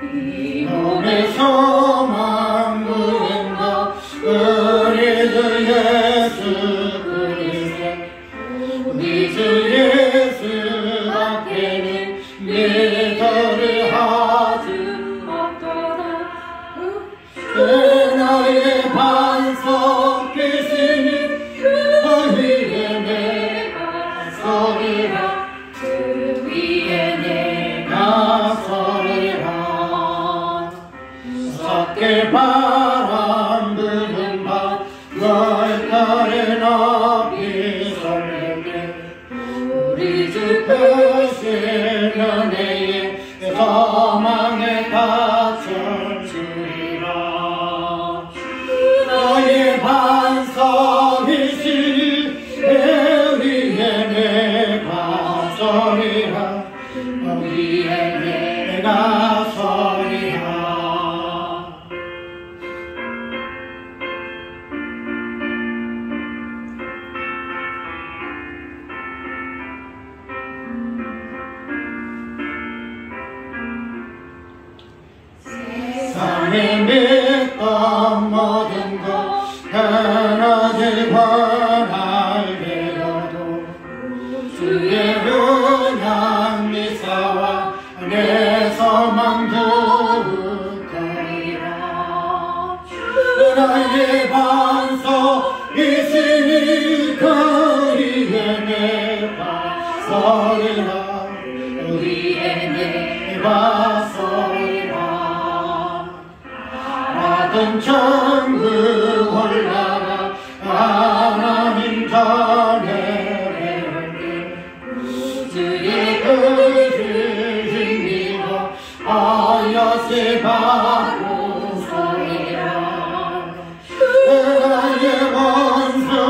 몸의 소망 누군가 우리 주 예수 그리스도 우리 주 예수 앞에는 믿음을 하지 없도다 그나의 반석 계시니 그 위에 내가 서리라 그 위에 내가 서리라 삭게 바람 부는 밤 너의 높이 설레게 우리 주 크신 은혜에 소망에 갇혀 주리라 너의 반석이시니 그 위에 내가 서리라 그 위에 내가 서리라 세상에 믿던 모든 것 하나씩 원할되어도 주의 은양 미사와 내 소망 두고이라 나의 반석이시니 그 위에 내가 서리라 그 위에 내가 서리라 하나님 천국 올라가 하나님 전에 주의 뜻을 힘입어 하여시 받고 서리라 나의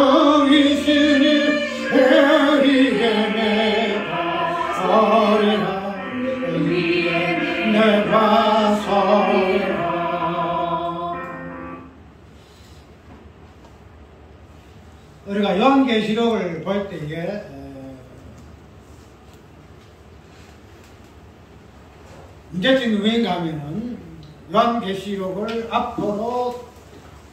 원수이시니 그 위에 내가 서리라 그 위에 내가 서리라 우리가 요한계시록을 볼 때에 문제점이 왜인가 하면은 요한계시록을 앞으로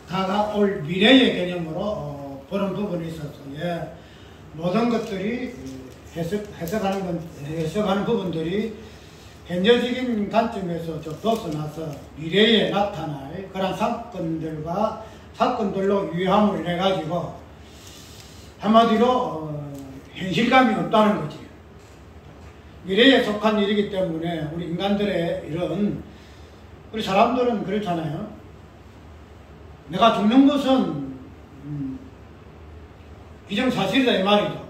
다가올 미래의 개념으로 보는 부분이 있어서 모든 것들이 해석하는 부분들이 현재적인 관점에서 좀 벗어나서 미래에 나타날 그런 사건들로 유의함으로 인해가지고 한마디로 현실감이 없다는 거지. 미래에 속한 일이기 때문에 우리 인간들의 이런 우리 사람들은 그렇잖아요. 내가 죽는 것은 기정사실이다 이 말이죠.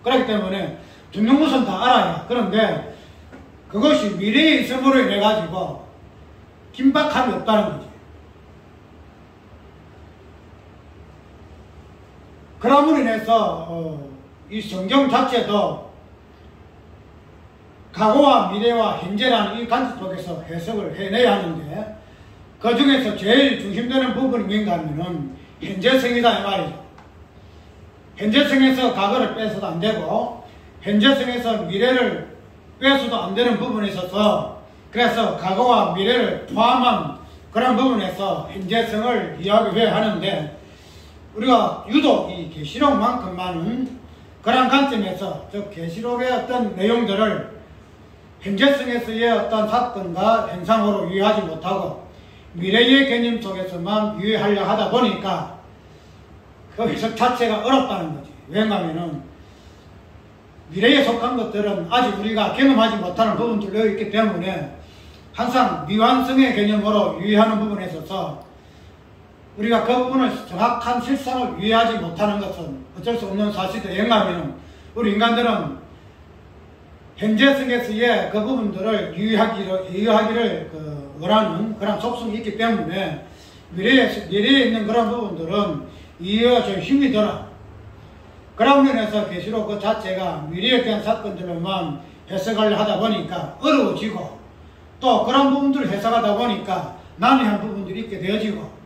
그렇기 때문에 죽는 것은 다 알아야. 그런데 그것이 미래에 있음으로 인해 가지고 긴박함이 없다는 거지. 그럼으로 인해서 이 성경 자체도 과거와 미래와 현재라는 이 관점 속에서 해석을 해내야 하는데 그 중에서 제일 중심되는 부분이 뭔가 하면은 현재성이다 이 말이죠. 현재성에서 과거를 빼서도 안 되고 현재성에서 미래를 빼서도 안 되는 부분이 있어서 그래서 과거와 미래를 포함한 그런 부분에서 현재성을 이야기해야 하는데 우리가 유독 이 계시록만큼만은 그런 관점에서 즉 계시록의 어떤 내용들을 현재성에서의 어떤 사건과 현상으로 유의하지 못하고 미래의 개념 속에서만 유의하려 하다 보니까 그 해석 자체가 어렵다는 거지. 왜냐하면은 미래에 속한 것들은 아직 우리가 경험하지 못하는 부분들도 있기 때문에 항상 미완성의 개념으로 유의하는 부분에 있어서 우리가 그 부분을 정확한 실상을 유의하지 못하는 것은 어쩔 수 없는 사실이다. 왜냐하면 우리 인간들은 현재성에서의 그 부분들을 유의하기를 원하는 그런 속성이 있기 때문에 미래에 있는 그런 부분들은 이해가 좀 힘이 들어. 그런 면에서 계시록 그 자체가 미래에 대한 사건들만 해석하려 하다 보니까 어려워지고 또 그런 부분들을 해석하다 보니까 난해한 부분들이 있게 되어지고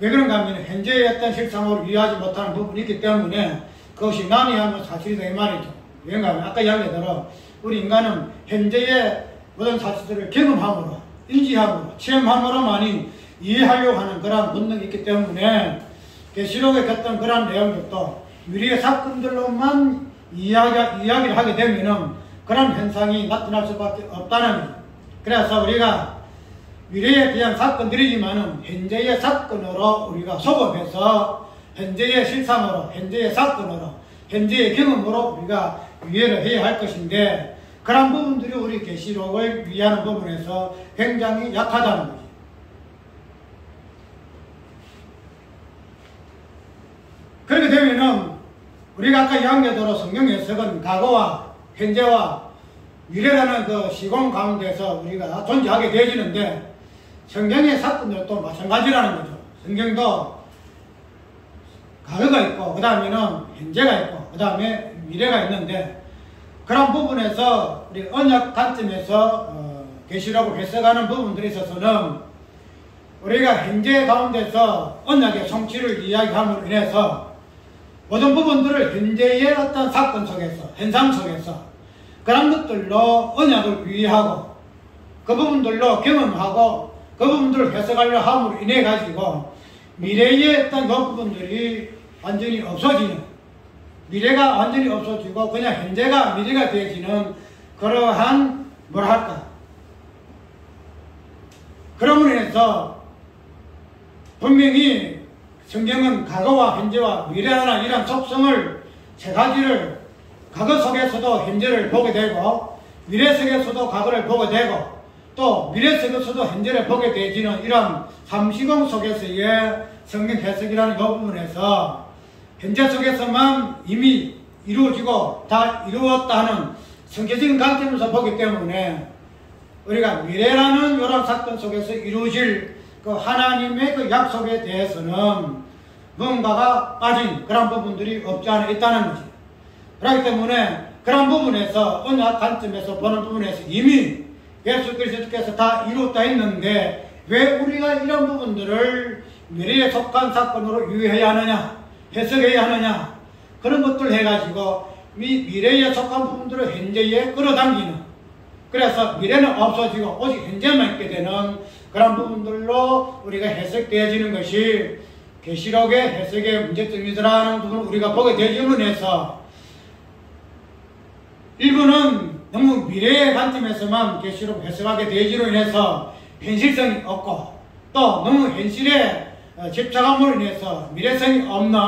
왜 그런가 하면 현재의 어떤 실상으로 이해하지 못하는 부분이 있기 때문에 그것이 난해하면 사실이다 이 말이죠. 왜냐하면 아까 이야기대로 우리 인간은 현재의 모든 사실들을 경험함으로 인지함으로, 체험함으로만이 이해하려고 하는 그런 본능이 있기 때문에 계시록에 겼던 그런 내용들도 미래의 사건들로만 이야기를 하게 되면은 그런 현상이 나타날 수밖에 없다는 거죠. 그래서 우리가 미래에 대한 사건들이지만은 현재의 사건으로 우리가 소급해서 현재의 실상으로, 현재의 사건으로, 현재의 경험으로 우리가 이해를 해야 할 것인데, 그런 부분들이 우리 계시록을 이해하는 부분에서 굉장히 약하다는 거죠. 그렇게 되면은 우리가 아까 이야기대로 성경 해석은 과거와 현재와 미래라는 그 시공 가운데서 우리가 존재하게 되어지는데, 성경의 사건들도 마찬가지라는 거죠. 성경도 과거가 있고, 그 다음에는 현재가 있고, 그 다음에 미래가 있는데, 그런 부분에서 우리 언약 관점에서 계시록을 해석하는 부분들에 있어서는 우리가 현재 가운데서 언약의 성취를 이야기함으로 인해서 모든 부분들을 현재의 어떤 사건 속에서, 현상 속에서 그런 것들로 언약을 위의하고 그 부분들로 경험하고 그 부분들을 해석하려 함으로 인해 가지고 미래의 어떤 그 부분들이 완전히 없어지는, 미래가 완전히 없어지고 그냥 현재가 미래가 되어지는 그러한 뭐랄까, 그럼으로 인해서 분명히 성경은 과거와 현재와 미래라는 이런 속성을 세 가지를 과거 속에서도 현재를 보게 되고 미래 속에서도 과거를 보게 되고 또 미래 속에서도 현재를 보게 되지는 이런 삼시공 속에서의 성경 해석이라는 그 부분에서 현재 속에서만 이미 이루어지고 다 이루었다 하는 성경적인 관점에서 보기 때문에 우리가 미래라는 이런 사건 속에서 이루어질 그 하나님의 그 약속에 대해서는 뭔가가 빠진 그런 부분들이 없지 않아 있다는 거지. 그렇기 때문에 그런 부분에서 언약 관점에서 보는 부분에서 이미 예수 그리스도께서 다 이루었다 했는데 왜 우리가 이런 부분들을 미래에 속한 사건으로 유의해야 하느냐, 해석해야 하느냐, 그런 것들 해가지고 미래에 속한 부분들을 현재에 끌어당기는, 그래서 미래는 없어지고 오직 현재만 있게 되는 그런 부분들로 우리가 해석되어지는 것이 계시록의 해석의 문제점이라는 부분을 우리가 보게 되지는 해서 일부는 너무 미래의 관점에서만 계시록 해석하게 되지로 인해서 현실성이 없고 또 너무 현실에 집착함으로 인해서 미래성이 없는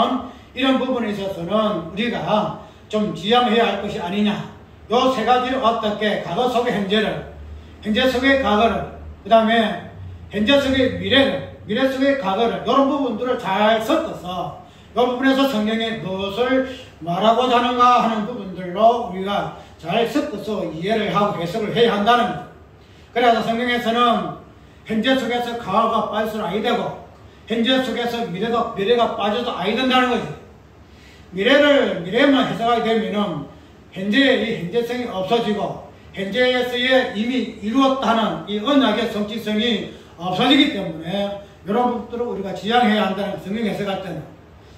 이런 부분에 있어서는 우리가 좀 지양해야 할 것이 아니냐. 요 세 가지를 어떻게 과거 속의 현재를, 현재 속의 과거를, 그 다음에 현재 속의 미래를, 미래 속의 과거를, 이런 부분들을 잘 섞어서 이 부분에서 성경에 무엇을 말하고자 하는가 하는 부분들로 우리가 잘 섞어서 이해를 하고 해석을 해야 한다는 거예요. 그래서 성경에서는 현재 속에서 과거가 빠져서는 아니 되고 현재 속에서 미래가 빠져도 아니 된다는 거지. 미래만 해석하게 되면은 현재의 이 현재성이 없어지고 현재에서의 이미 이루었다는 이 언약의 성취성이 없어지기 때문에 이런 부분들을 우리가 지향해야 한다는 성경 해석할 때는.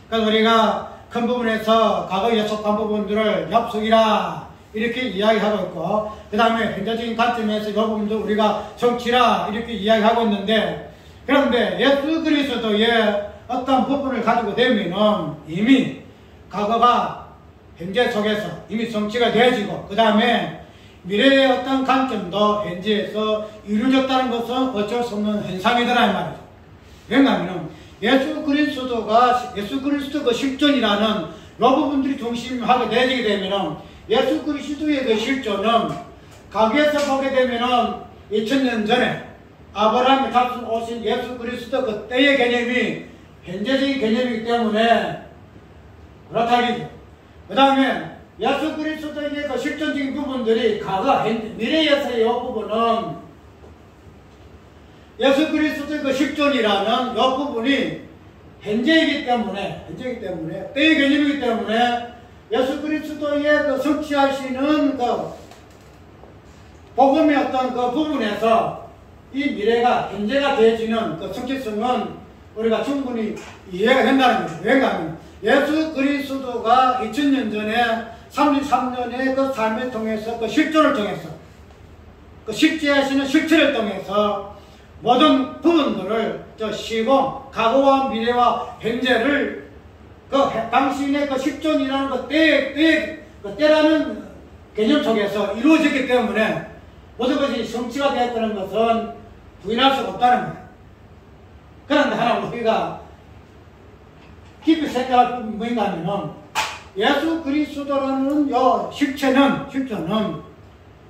그래서 우리가 큰 부분에서 과거에 속한 부분들을 약속이라 이렇게 이야기하고 있고 그 다음에 현재적인 관점에서 이 부분도 우리가 성취라 이렇게 이야기하고 있는데, 그런데 예수 그리스도의 어떤 부분을 가지고 되면은 이미 과거가 현재 속에서 이미 성취가 되어지고 그 다음에 미래의 어떤 관점도 현재에서 이루어졌다는 것은 어쩔 수 없는 현상이더라 이 말이죠. 왜냐하면 예수 그리스도가 그 실존이라는 이 부분들이 중심하게 되어지게 되면은 예수 그리스도의 그 실존은 과거에서 보게 되면은 2000년 전에 아브라함이 잡수 오신 예수 그리스도 그 때의 개념이 현재적인 개념이기 때문에 그렇다기죠. 그 다음에 예수 그리스도의 그 실존적인 부분들이 과거, 미래에서의 이 부분은 예수 그리스도의 그 실존이라는 이 부분이 현재이기 때문에 때의 개념이기 때문에 예수 그리스도의 그 성취하시는 그 복음의 어떤 그 부분에서 이 미래가 현재가 되어지는 그 성취성은 우리가 충분히 이해가 된다는 거죠. 왜냐하면 예수 그리스도가 2000년 전에 33년의 그 삶을 통해서 그 실존을 통해서 그 실제하시는 실체를 통해서 모든 부분들을 시공, 과거와 미래와 현재를 당신의 실존이라는 때라는 개념 속에서 이루어졌기 때문에 모든 것이 성취가 되었다는 것은 부인할 수 없다는 거예요. 그런데 하나 우리가 깊이 생각할 부분이 뭔가 하면은 예수 그리스도라는 실체는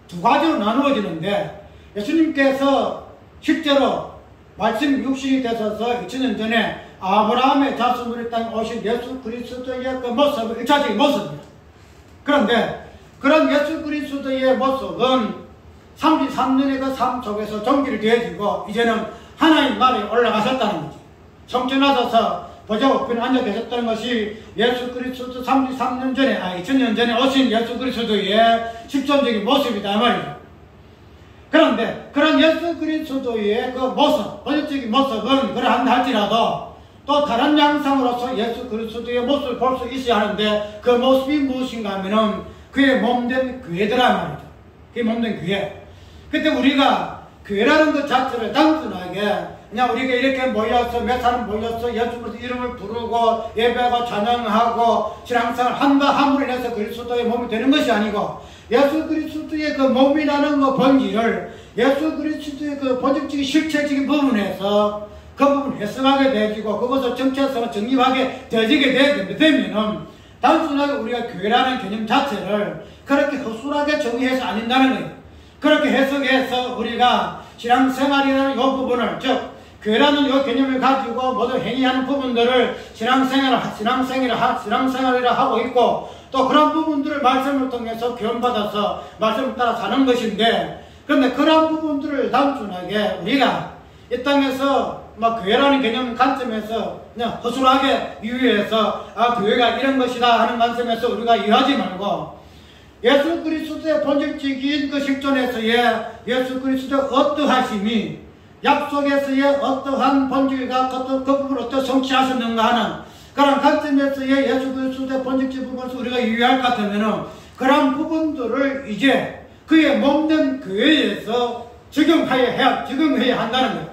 두 가지로 나누어지는데 예수님께서 실제로 말씀 육신이 되셔서 2000년 전에 아브라함의 자손으로 땅에 오신 예수 그리스도의 그 모습은 1차적인 모습입니다. 그런데 그런 예수 그리스도의 모습은 33년의 그 삶 속에서 종기를 되어지고 이제는 하나님 나라에 올라가셨다는 거지. 성전하셔서 보좌 우편에 앉아 계셨다는 것이 예수 그리스도 33년 전에 2000년 전에 오신 예수 그리스도의 실존적인 모습이다 말이죠. 그런데 그런 예수 그리스도의 그 모습, 본질적인 모습은 그러한다 할지라도 또 다른 양상으로서 예수 그리스도의 모습을 볼 수 있어야 하는데 그 모습이 무엇인가 하면은 그의 몸된 교회더라 말이죠. 그의 몸된 교회. 그때 우리가 교회라는 것 자체를 단순하게 그냥 우리가 이렇게 모여서 몇 사람 모여서 예수 그리스도 이름을 부르고 예배하고 찬양하고 신앙생활을 한다 함으로 인해서 그리스도의 몸이 되는 것이 아니고 예수 그리스도의 그 몸이라는 그 본질을 예수 그리스도의 그 본질적인 실체적인 부분에서 그 부분을 해석하게 되어지고 그것을 정체성을 정립하게 되어지게 되면은 단순하게 우리가 교회라는 개념 자체를 그렇게 허술하게 정의해서 안 된다는 거예요. 그렇게 해석해서 우리가 신앙생활이라는 이 부분을 즉 교회라는 이 개념을 가지고 모두 행위하는 부분들을 신앙생활이라 하고 있고 또 그런 부분들을 말씀을 통해서 교훈받아서 말씀을 따라 사는 것인데 그런데 그런 부분들을 단순하게 우리가 이 땅에서 교회라는 개념 관점에서 그냥 허술하게 이해해서 교회가 이런 것이다 하는 관점에서 우리가 이해하지 말고 예수 그리스도의 본질적인 그 실존에서의 예수 그리스도의 어떠하심이 약속에서의 어떠한 본질과 그 부분을 어떻게 성취하셨는가 하는 그런 관점에서의 예수 그리스도의 본질적 부분을 우리가 이해할 것 같으면 그런 부분들을 이제 그의 몸된 교회에서 적용해야 한다는 거예요.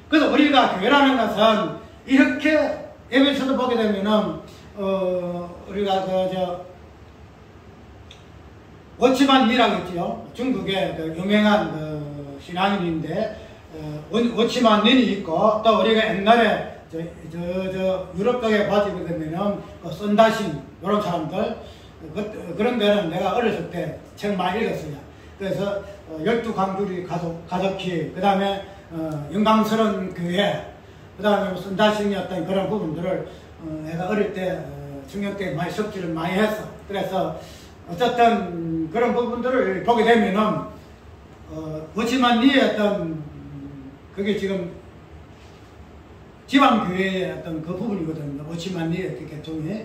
그래서 우리가 교회라는 것은 이렇게 예배에서도 보게 되면은 우리가 워치만 니라고 있지요. 중국의 유명한 신앙인인데 워치만 니이 있고 또 우리가 옛날에 유럽 쪽에 봐주게 되면은 썬다신 이런 사람들 그런 데는 내가 어렸을 때 책 많이 읽었어요. 그래서 12강주리 가족키 그 다음에 영광스러운 교회 그 다음에 썬다신이 어떤 그런 부분들을 내가 어릴 때 중学때 많이 섭지를 많이 했어. 그래서 어쨌든 그런 부분들을 보게 되면은 워치만 니의 어떤 그게 지금 지방교회의 어떤 그 부분이거든요. 워치만 니의 그 개통이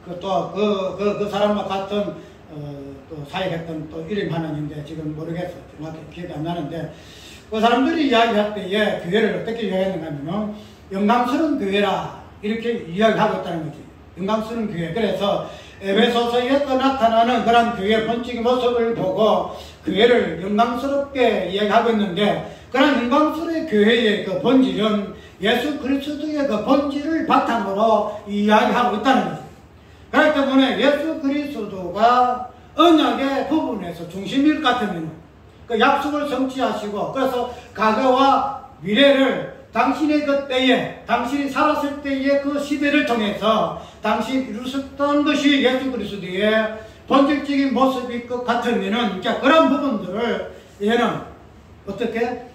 그 사람과 같은 또 사역했던 또 이름 하나인데 지금 모르겠어. 정확히 기억이 안 나는데 그 사람들이 이야기할 때에 교회를 어떻게 이야기했는가 하면은 영광스러운 교회라 이렇게 이야기하고 있다는 거지. 영광스러운 교회. 그래서 에베소서에 나타나는 그런 교회의 본질의 모습을 보고 교회를 영광스럽게 이야기하고 있는데 그런 영광스러운 교회의 그 본질은 예수 그리스도의 그 본질을 바탕으로 이야기하고 있다는 거죠. 그렇기 때문에 예수 그리스도가 언약의 부분에서 중심일 것 같으면 그 약속을 성취하시고 그래서 과거와 미래를 당신의 그 때에 당신이 살았을 때의 그 시대를 통해서 당신이 이루셨던 것이 예수 그리스도의 본질적인 모습일 것 같으면은 그런 부분들을 얘는 어떻게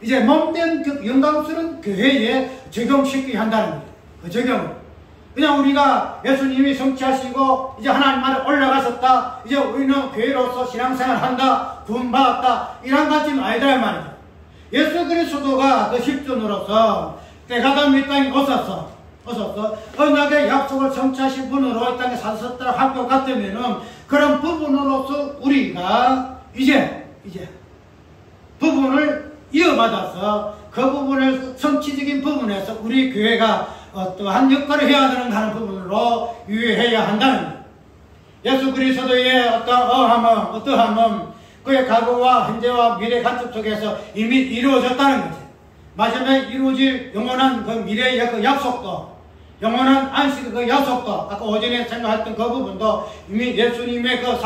이제 몸된 그 영광스러운 교회에 적용시키게 한다는 거예요. 그 적용을 그냥 우리가 예수님이 성취하시고 이제 하나님 나라에 올라가셨다 이제 우리는 교회로서 신앙생활 한다 구원받았다 이런 가지는 아니더란 말이죠. 예수 그리스도가 그 실존으로서 때가 된 이 땅에 오셔서 언약의 약속을 성취하신 분으로 이 땅에 사셨다 할 것 같으면은 그런 부분으로서 우리가 이제 부분을 이어받아서 그 부분을 성취적인 부분에서 우리 교회가 어떠한 역할을 해야 되는가 하는 부분으로 유의해야 한다는 거예요. 예수 그리스도의 어떠함은 그의 과거와 현재와 미래 간섭 속에서 이미 이루어졌다는 거지. 마지막에 이루어질 영원한 그 미래의 그 약속도, 영원한 안식의 그 약속도, 아까 오전에 생각했던 그 부분도 이미 예수님의 그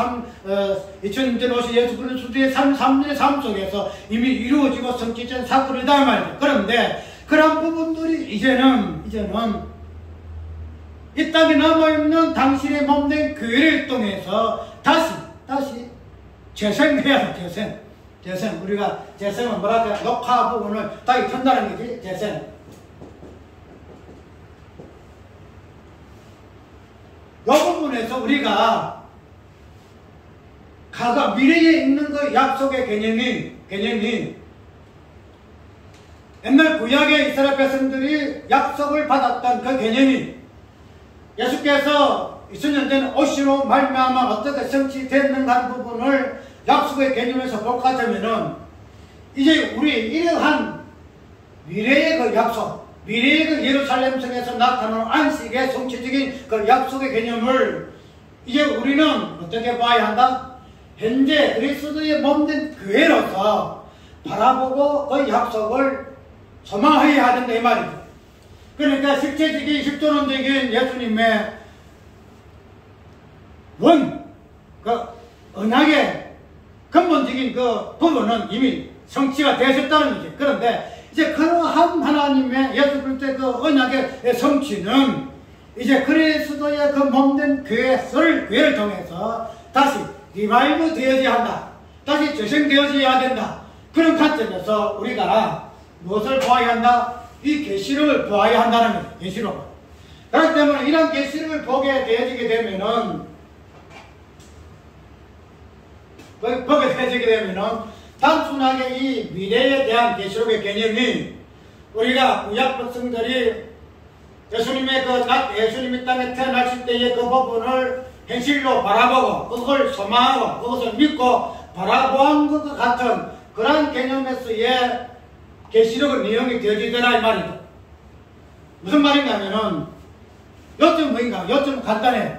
2000년 오신 예수 그리스도의 3년의 삶 속에서 이미 이루어지고 성취된 사건이다 말이죠. 그런데 그런 부분들이 이제는 이 땅에 남아있는 당신의 몸된 교회를 통해서 다시 재생해야 돼. 재생. 우리가 재생은 뭐랄까, 녹화 부분을 다시 튼다는 거지. 재생. 이 부분에서 우리가 과거 미래에 있는 그 약속의 개념이 옛날 구약의 이스라엘 백성들이 약속을 받았던 그 개념이 예수께서 2000년 전 오시로 말미암아 어떻게 성취됐는가 하는 부분을 약속의 개념에서 볼 것 같으면은 이제 우리 이러한 미래의 그 약속, 미래의 그 예루살렘 성에서 나타나는 안식의 성취적인 그 약속의 개념을 이제 우리는 어떻게 봐야 한다? 현재 그리스도의 몸된 교회로서 바라보고 그 약속을 소망해야 된다 이 말이죠. 그러니까 실제적인 실존론적인 예수님의 그 언약의 근본적인 그 부분은 이미 성취가 되셨다는 거지. 그런데 이제 그러한 하나님의 예수 그리스도의 그 언약의 성취는 이제 그리스도의 그 몸된 교회를 통해서 다시 리바이브 되어져야 한다. 다시 재생되어져야 된다. 그런 관점에서 우리가 무엇을 보아야 한다? 이 계시록을 보아야 한다는 거예요. 계시록. 그렇기 때문에 이런 계시록을 보게 되어지게 되면은 단순하게 이 미래에 대한 계시록의 개념이 우리가 구약 백성들이 예수님이 땅에 태어나실 때의 그 부분을 현실로 바라보고 그걸 소망하고 그것을 믿고 바라보는 것과 같은 그러한 개념에서의 계시록의 내용이 되어지더라 이 말이다. 무슨 말인가면은 요점 뭐인가? 요점 간단해.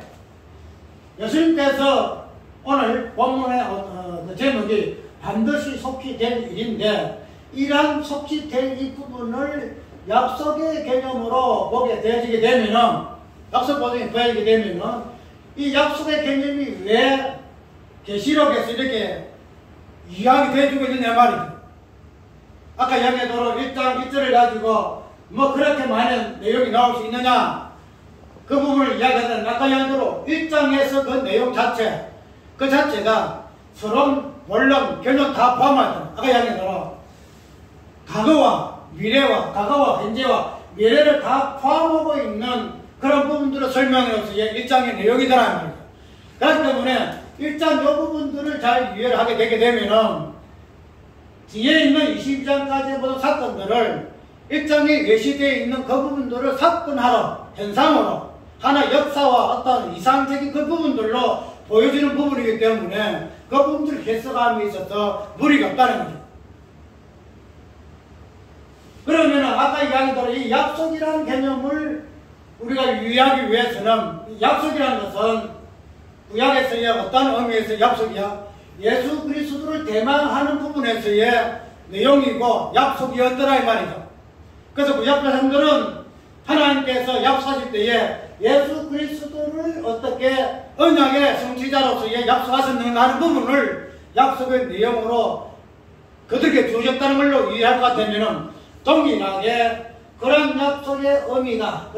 예수님께서 오늘 본문의 제목이 반드시 속히 될 일인데 이러한 속히 될 이 부분을 약속의 개념으로 보게 되어지게 되면은 이 약속의 개념이 왜 계시록에서 이렇게 이야기 되어주고 있느냐 말이죠. 아까 이야기대로 1장 1절을 가지고 뭐 그렇게 많은 내용이 나올 수 있느냐 그 부분을 이야기하는 아까 이야기대로 1장에서 그 내용 그 자체가 서론, 본론, 결론 다 포함하잖아. 아까 이야기대로 과거와 현재와 미래를 다 포함하고 있는 그런 부분들을 설명해서 1장의 내용이더라는 거예요. 그렇기 때문에 1장 이 부분들을 잘 이해를 하게 되게 되면은 뒤에 있는 22장까지 보는 사건들을 1장에 예시되어 있는 그 부분들을 사건하러, 현상으로 하나 역사와 어떤 이상적인 그 부분들로 보여지는 부분이기 때문에 그 부분들을 해석함에 있어서 무리가 없다는 거죠. 그러면 아까 이야기대로 이 약속이라는 개념을 우리가 유의하기 위해서는 약속이라는 것은 구약에서의 어떤 의미에서 약속이야? 예수 그리스도를 대망하는 부분에서의 내용이고 약속이었더라 이 말이죠. 그래서 구약 백성들은 하나님께서 약속하실 때에 예수 그리스도를 어떻게 언약의 성취자로서 약속하셨는가 하는 부분을 약속의 내용으로 그들에게 주셨다는 걸로 이해할 것 같으면 동일하게 그런 약속의 의미가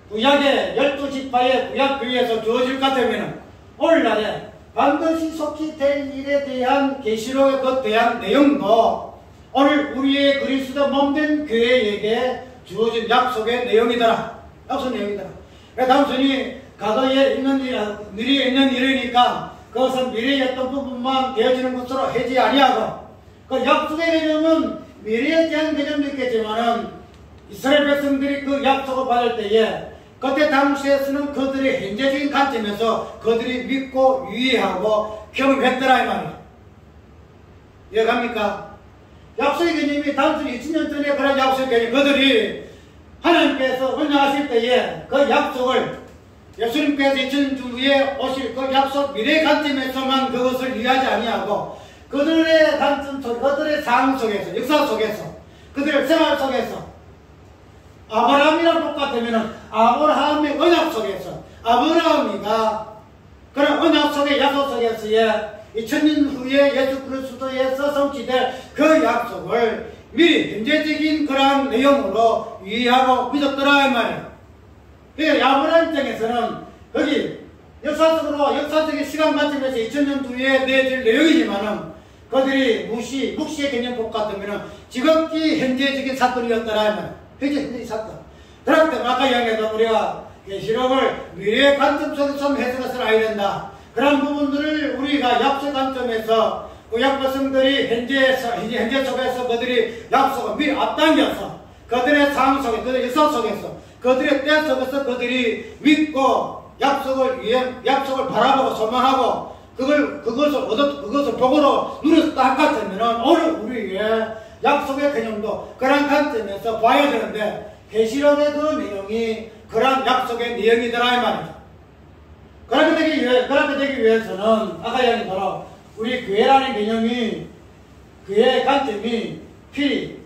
구약의 12지파의 구약교회에서 주어질 것 같으면 오늘날에 반드시 속히 될 일에 대한 계시록에 대한 내용도 오늘 우리의 그리스도 몸된 교회에게 주어진 약속의 내용이더라. 단순히 과거에 있는 미래에 있는 일이니까 그것은 미래의 어떤 부분만 되어지는 것으로 해지 아니하고 그 약속의 개념은 미래에 대한 개념도 있겠지만은 이스라엘 백성들이 그 약속을 받을 때에 그때 당시에서는 그들의 현재적인 관점에서 그들이 믿고 유의하고 경험했더라 이 말이에요. 이해갑니까? 약속의 개념이 단순히 2000년 전에 그런 약속의 개념 그들이 하나님께서 언약하실 때에 그 약속을 예수님께서 2000년 후에 오실 그 약속 미래의 관점에서만 그것을 이해하지 아니하고 그들의 관점 속, 그들의 삶 속에서, 역사 속에서, 그들의 생활 속에서 아브라함이랑 똑같으면 아브라함의 언약 속에서 아브라함이가 그런 언약 속의 약속 속에서의 2000년 후에 예수 그리스도에서 성취될 그 약속을 미리 현재적인 그러한 내용으로 이해하고 믿었더라 이 말이에요. 그러니까 아브라함 입장에서는 거기 역사적인 시간 관점에서 2000년 뒤에 내질 내용이지만은 그들이 묵시의 개념 똑같으면은 지극히 현재적인 사건이었더라 이 말이에요. 현재적인 사건. 그럴 때 아까 이야기했던 우리가 계시록을 미래의 관점 속에서 해석해서 알아야 된다. 그런 부분들을 우리가 약속 관점에서 그 약백성들이 현재 속에서 그들이 약속을 미리 앞당겨서 그들의 삶 속에, 그들의 역사 속에서, 그들의 때 속에서 그들이 믿고 약속을 바라보고 소망하고 그것을 복으로 누렸다 같으면은 오늘 우리의 약속의 개념도 그런 관점에서 봐야 되는데 계시록의 그 내용이 그런 약속의 내용이더라 이 말이죠. 그렇게 되기 위해서는 아까 이야기처럼 우리 교회라는 개념이 교회의 관점이 필히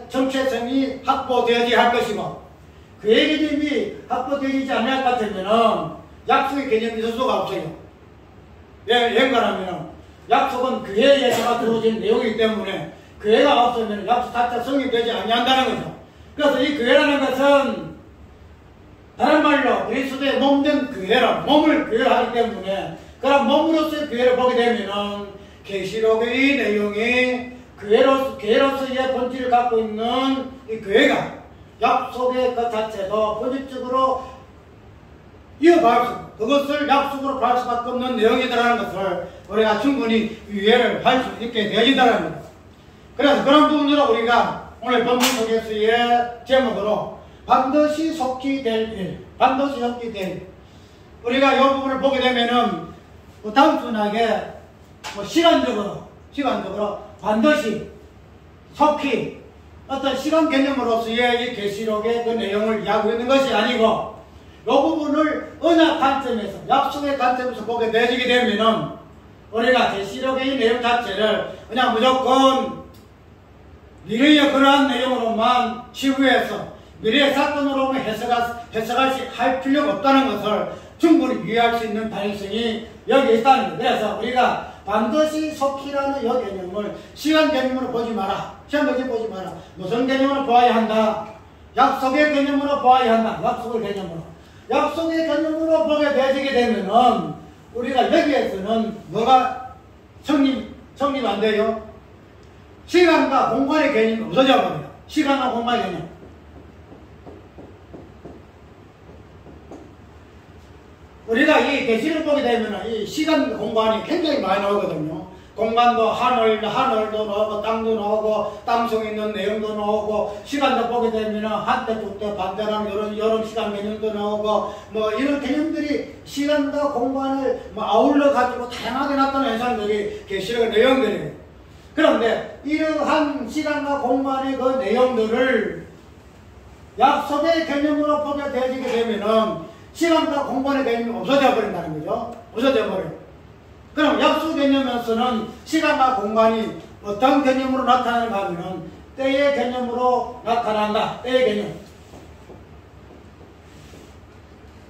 정체성이 확보되어야 할 것이고 교회 개념이 확보되지 않을 것 같으면은 약속의 개념이 있을 수가 없어요. 연관하면은 약속은 교회에서 주어진 내용이기 때문에 교회가 없으면 약속 자체가 성립되지 아니한다는 거죠. 그래서 이 교회라는 것은 다른 말로 그리스도의 몸된 몸을 교회로 하기 때문에 그런 몸으로서의 교회를 보게 되면은 계시록의 내용이 교회로서의 본질을 갖고 있는 이 교회가 약속의 것 자체도 본질적으로 이어갈 수, 그것을 약속으로 갈 수밖에 없는 내용이라는 것을 우리가 충분히 이해를 할 수 있게 되어진다는 겁니다. 그래서 그런 부분으로 우리가 오늘 본문 속에서의 제목으로 반드시 속히 될 일, 반드시 속히 될 일. 우리가 이 부분을 보게 되면은 단순하게 시간적으로 반드시 속히 어떤 시간 개념으로서의 이 계시록의 그 내용을 이야기하고 있는 것이 아니고 이 부분을 언약 관점에서, 약속의 관점에서 보게 되게 되면은 우리가 계시록의 내용 자체를 그냥 무조건 미래의 그러한 내용으로만 치부해서 미래의 사건으로만 할 필요가 없다는 것을 충분히 이해할 수 있는 다양성이 여기에 있다는 거예요. 그래서 우리가 반드시 속히라는 이 개념을 시간 개념으로 보지 마라. 시간 개념으로 보지 마라. 무슨 개념으로 보아야 한다? 약속의 개념으로 보아야 한다. 약속의 개념으로 보게 되게 되면은 우리가 여기에서는 뭐가 성립 안 돼요? 시간과 공간의 개념이 없어져 버려요. 시간과 공간의 개념. 우리가 이 계시를 보게 되면 이 시간 공간이 굉장히 많이 나오거든요. 공간도 하늘도 나오고 땅도 나오고 땅 속에 있는 내용도 나오고 시간도 보게 되면 한때 그때 반대랑 여름 시간 개념도 나오고 뭐 이런 개념들이 시간과 공간을 아울러 가지고 다양하게 나타나는 현상들이 계시록의 내용들이에요. 그런데 이러한 시간과 공간의 그 내용들을 약속의 개념으로 보게 되게 되면은 시간과 공간의 개념이 없어져 버린다는 거죠. 없어져 버려요. 그럼 약속 개념에서는 시간과 공간이 어떤 개념으로 나타나는가 하면 때의 개념으로 나타난다. 때의 개념.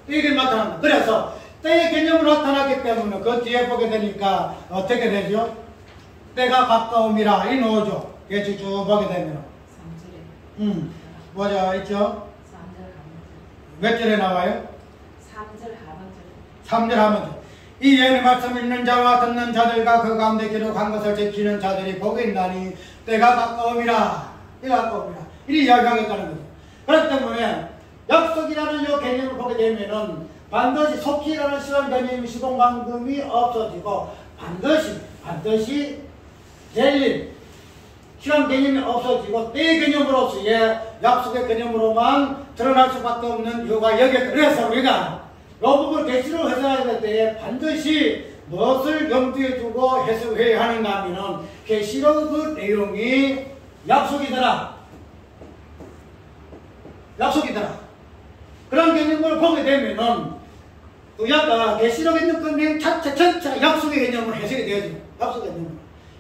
때의 개념 나타난다. 그래서 때의 개념으로 나타나기 때문에 그 뒤에 보게 되니까 어떻게 되죠? 때가 가까움이라 이 나오죠. 예측 쭉 보게 되면. 3절에. 뭐죠? 있죠? 3절 몇 절에 나와요? 3절 하면서 이 예언의 말씀 읽는 자와 듣는 자들과 그 가운데 기록한 것을 지키는 자들이 복이 있나니 때가 가까움이라. 때가 가까움이라. 이 이야기하겠다는 거죠. 그렇기 때문에 약속이라는 이 개념을 보게 되면은 반드시 속히라는 시간 개념이 시공간금이 없어지고 반드시 될 일, 시간 개념이 없어지고 때의 개념으로서의 약속의 개념으로만 드러날 수밖에 없는 이유가 여기에. 그래서 우리가 이 부분을 계시록을 해석할 때 반드시 무엇을 염두에 두고 해석해야 하는가 하면은 계시록 그 내용이 약속이더라. 그런 개념을 보게 되면은 우리가 계시록에 있는 그 내용 자체 전체가 약속의 개념으로 해석이 되어집니다. 약속의 개념으로.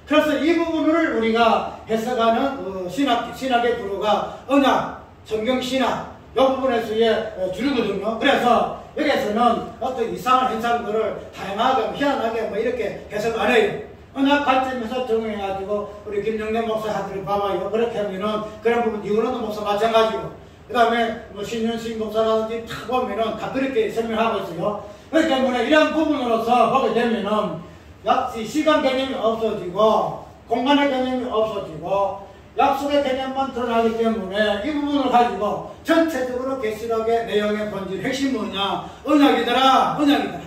그래서 이 부분을 우리가 해석하는 신학의 구루가 언약, 성경신학 이 부분에서의 주류거든요. 그래서 여기에서는 어떤 이상한 현상들을 다양하게 희한하게 뭐 이렇게 해석 안 해요. 언약 관점에서 적용해가지고 우리 김영래 목사한테 봐봐요. 그렇게 하면은 그런 부분 이거는 목사 마찬가지고 그 다음에 뭐 신윤식 목사라든지 다 보면은 다 그렇게 설명하고 있어요. 그렇기 때문에 이런 부분으로서 보게 되면은 약시 시간 개념이 없어지고 공간의 개념이 없어지고 약속의 개념만 드러나기 때문에 이 부분을 가지고 전체적으로 계시록의 내용의 본질 핵심이 뭐냐? 언약이더라. 언약이더라.